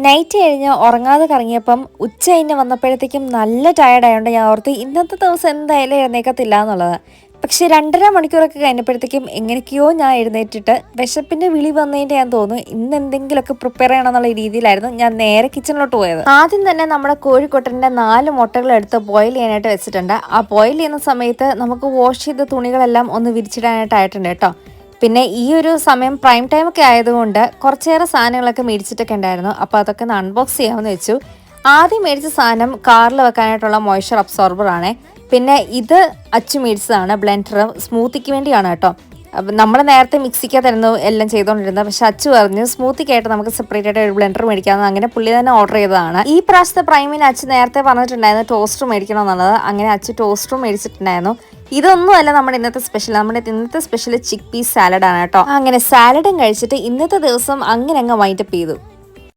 Night കഴിഞ്ഞ് ഉറങ്ങാതെ കറങ്ങിയപ്പം ഉച്ച കഴിഞ്ഞ് വന്നപ്പോഴത്തേക്കും നല്ല ടയർഡായതുകൊണ്ട് ഞാൻ ഓർത്ത് ഇന്നത്തെ ദിവസം എന്തായാലും എഴുന്നേക്കത്തില്ല എന്നുള്ളത്. പക്ഷെ 2.5 മണിക്കൂറൊക്കെ കഴിഞ്ഞപ്പോഴത്തേക്കും എങ്ങനെയൊക്കെയോ ഞാൻ എഴുന്നേറ്റിട്ട് വിശപ്പിൻ്റെ വിളി വന്നതിൻ്റെ ഞാൻ തോന്നുന്നു ഇന്ന് എന്തെങ്കിലുമൊക്കെ പ്രിപ്പയർ ചെയ്യണം എന്നുള്ള രീതിയിലായിരുന്നു ഞാൻ നേരെ കിച്ചണിലോട്ട് പോയത്. ആദ്യം തന്നെ നമ്മുടെ കോഴിക്കൊട്ടൻ്റെ 4 മുട്ടകൾ എടുത്ത് ബോയിൽ ചെയ്യാനായിട്ട് വെച്ചിട്ടുണ്ട്. ആ ബോയിൽ ചെയ്യുന്ന സമയത്ത് നമുക്ക് വാഷ് ചെയ്ത തുണികളെല്ലാം ഒന്ന് വിരിച്ചിടാനായിട്ടായിട്ടുണ്ട് കേട്ടോ. പിന്നെ ഈ ഒരു സമയം പ്രൈം ടൈം ഒക്കെ ആയതുകൊണ്ട് കുറച്ചേറെ സാധനങ്ങളൊക്കെ മേടിച്ചിട്ടൊക്കെ ഉണ്ടായിരുന്നു. അപ്പോൾ അതൊക്കെ ഒന്ന് അൺബോക്സ് ചെയ്യാമെന്ന് വെച്ചു. ആദ്യം മേടിച്ച സാധനം കാറിൽ വെക്കാനായിട്ടുള്ള മോയ്സ്ചർ അബ്സോർബർ ആണ്. പിന്നെ ഇത് അച്ചു മേടിച്ചതാണ്, ബ്ലെൻഡർ സ്മൂത്തിക്ക് വേണ്ടിയാണ് കേട്ടോ. അപ്പം നമ്മൾ നേരത്തെ മിക്സിക്കകത്തായിരുന്നു എല്ലാം ചെയ്തുകൊണ്ടിരുന്നത്. പക്ഷെ അച്ചു പറഞ്ഞു സ്മൂത്തിക്കായിട്ട് നമുക്ക് സെപ്പറേറ്റ് ആയിട്ട് ഒരു ബ്ലെൻഡർ മേടിക്കാമെന്ന്. അങ്ങനെ പുള്ളി തന്നെ ഓർഡർ ചെയ്തതാണ്. ഈ പ്രാവശ്യത്തെ പ്രൈമിന് അച്ചു നേരത്തെ പറഞ്ഞിട്ടുണ്ടായിരുന്നു ടോസ്റ്റർ മേടിക്കണം എന്നുള്ളത്. അങ്ങനെ അച്ചു ടോസ്റ്ററും മേടിച്ചിട്ടുണ്ടായിരുന്നു. ഇതൊന്നുമല്ല നമ്മുടെ ഇന്നത്തെ സ്പെഷ്യൽ. നമ്മുടെ ഇന്നത്തെ സ്പെഷ്യൽ ചിക്ക് പീസ് സാലഡാണ് കേട്ടോ. അങ്ങനെ സാലഡും കഴിച്ചിട്ട് ഇന്നത്തെ ദിവസം അങ്ങനെ അങ്ങ് വൈൻഡപ്പ് ചെയ്തു.